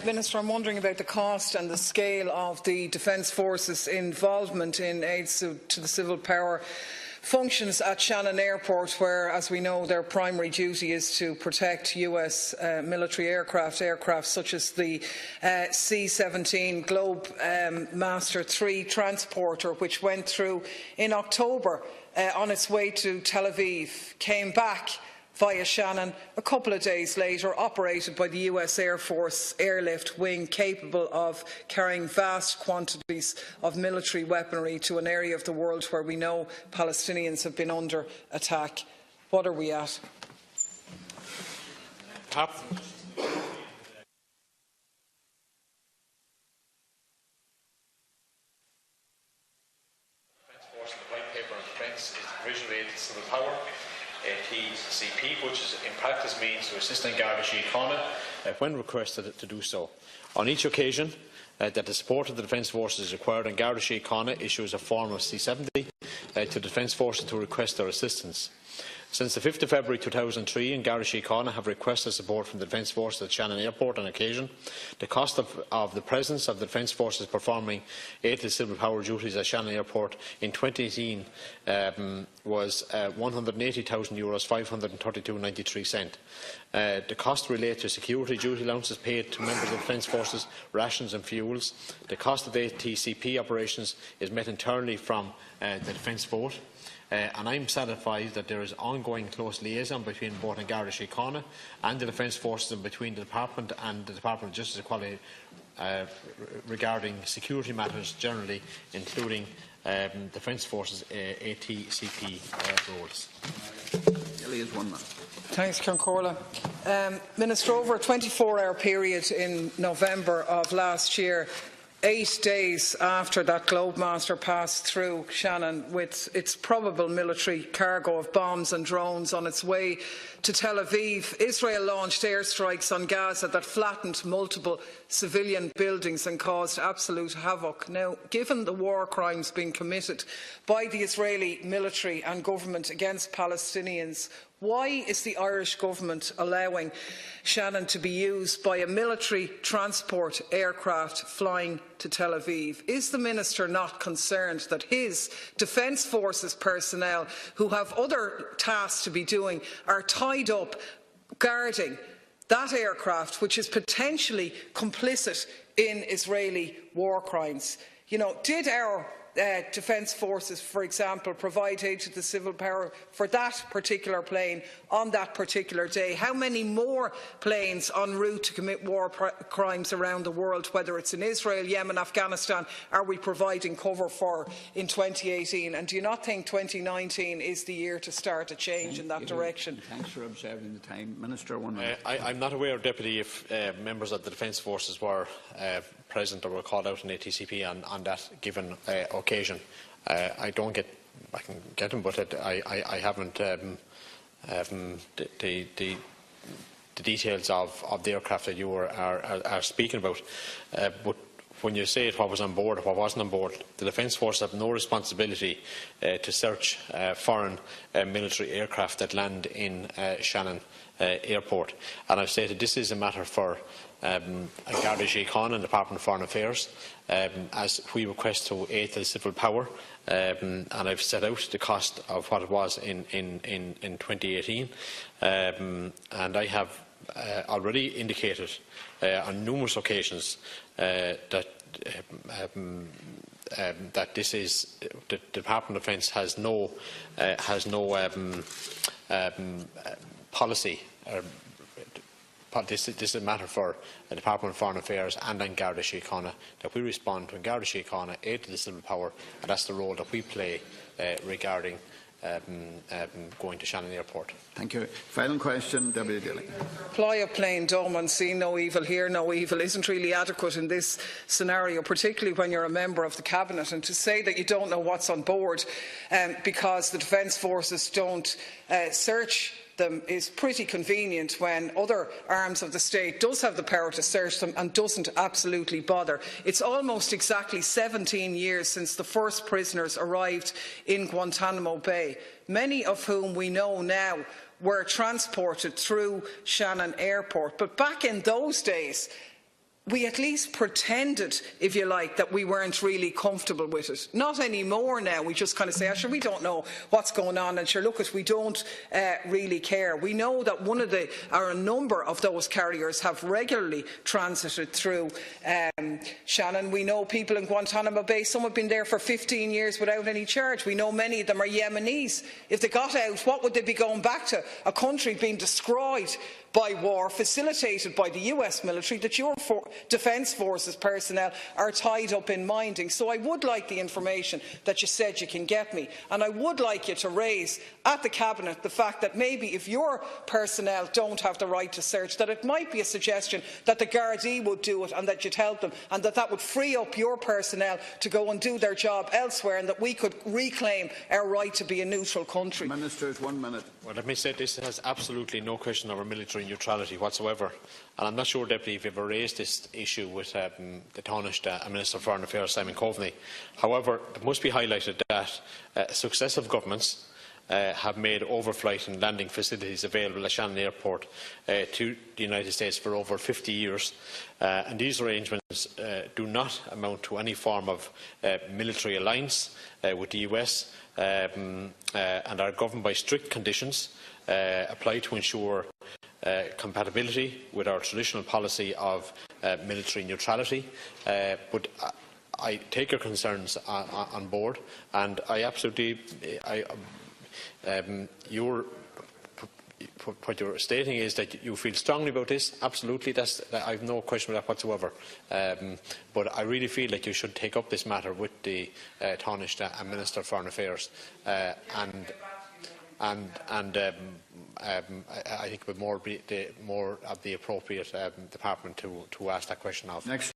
Minister, I'm wondering about the cost and the scale of the Defence Forces' involvement in aids to the civil power functions at Shannon Airport, where, as we know, their primary duty is to protect US military aircraft such as the C-17 Globemaster III transporter, which went through in October on its way to Tel Aviv, came back via Shannon a couple of days later, operated by the US Air Force airlift wing, capable of carrying vast quantities of military weaponry to an area of the world where we know Palestinians have been under attack. What are we at? Civil power, TCP, which is, in practice means to assist in Garda Síochána when requested to do so. On each occasion that the support of the Defence Forces is required, and Garda Síochána issues a form of C-70 to Defence Forces to request their assistance. Since the 5th of February 2003, Garda Síochána have requested support from the Defence Forces at Shannon Airport on occasion. The cost of the presence of the Defence Forces performing aid to civil power duties at Shannon Airport in 2018 was €180,000, $532.93. The cost related to security duty allowances paid to members of the Defence Forces, rations and fuels. The cost of ATCP operations is met entirely from the Defence Vote. And I am satisfied that there is ongoing close liaison between both Garda Síochána and the Defence Forces, and between the Department and the Department of Justice and Equality regarding security matters generally, including Defence Forces ATCP roles. Thanks, Concorla. Minister, over a 24-hour period in November of last year, 8 days after that Globemaster passed through Shannon with its probable military cargo of bombs and drones on its way to Tel Aviv, Israel launched airstrikes on Gaza that flattened multiple civilian buildings and caused absolute havoc. Now, given the war crimes being committed by the Israeli military and government against Palestinians, why is the Irish government allowing Shannon to be used by a military transport aircraft flying to Tel Aviv? Is the Minister not concerned that his Defence Forces personnel, who have other tasks to be doing, are tied up guarding that aircraft, which is potentially complicit in Israeli war crimes? You know, did our Defence Forces, for example, provide aid to the civil power for that particular plane on that particular day? How many more planes en route to commit war crimes around the world, whether it's in Israel, Yemen, Afghanistan, are we providing cover for in 2018? And do you not think 2019 is the year to start a change in that direction? Thanks for observing the time. Minister, 1 minute. I'm not aware, Deputy, if members of the Defence Forces were present or were called out in ATCP on that given occasion. I can get them, but I haven't the details of the aircraft that you are speaking about. But when you say what was on board or what wasn't on board, the Defence Force have no responsibility to search foreign military aircraft that land in Shannon Airport. And I've stated this is a matter for Garda Síochána and the Department of Foreign Affairs, as we request to aid to the civil power, and I've set out the cost of what it was in 2018, and I have already indicated on numerous occasions that this is the Department of Defence has no policy. This is a matter for the Department of Foreign Affairs and then Garda Síochána, that we respond to Garda Síochána aid to the civil power, and that's the role that we play regarding going to Shannon Airport. Thank you. Final question, Deputy Daly. Reply of plain dumb and see no evil, hear no evil isn't really adequate in this scenario, particularly when you're a member of the Cabinet. And to say that you don't know what's on board because the Defence Forces don't search them is pretty convenient when other arms of the state does have the power to search them and doesn't absolutely bother. It's almost exactly 17 years since the first prisoners arrived in Guantanamo Bay, many of whom we know now were transported through Shannon Airport. But back in those days, we at least pretended, if you like, that we weren't really comfortable with it. Not anymore now. We just kind of say, oh, sure, we don't know what's going on, and sure, look, we don't really care. We know that a number of those carriers have regularly transited through Shannon. We know people in Guantanamo Bay, some have been there for 15 years without any charge. We know many of them are Yemenis. If they got out, what would they be going back to? A country being destroyed by war, facilitated by the US military, that your Defence Forces personnel are tied up in minding. So I would like the information that you said you can get me, and I would like you to raise at the Cabinet the fact that maybe if your personnel don't have the right to search, that it might be a suggestion that the Gardaí would do it and that you'd help them, and that would free up your personnel to go and do their job elsewhere, and that we could reclaim our right to be a neutral country. Ministers, 1 minute. Well, let me say this has absolutely no question of our military neutrality whatsoever. And I'm not sure, Deputy, if you've ever raised this issue with the Taoiseach Minister for Foreign Affairs, Simon Coveney. However, it must be highlighted that successive governments have made overflight and landing facilities available at Shannon Airport to the United States for over 50 years. And these arrangements do not amount to any form of military alliance with the US and are governed by strict conditions applied to ensure compatibility with our traditional policy of military neutrality. But I take your concerns on board, and I absolutely, what you're stating is that you feel strongly about this. Absolutely, I have no question about that whatsoever. But I really feel that you should take up this matter with the Taoiseach and Minister for Foreign Affairs, I think it would be more of the appropriate department to ask that question of. Next.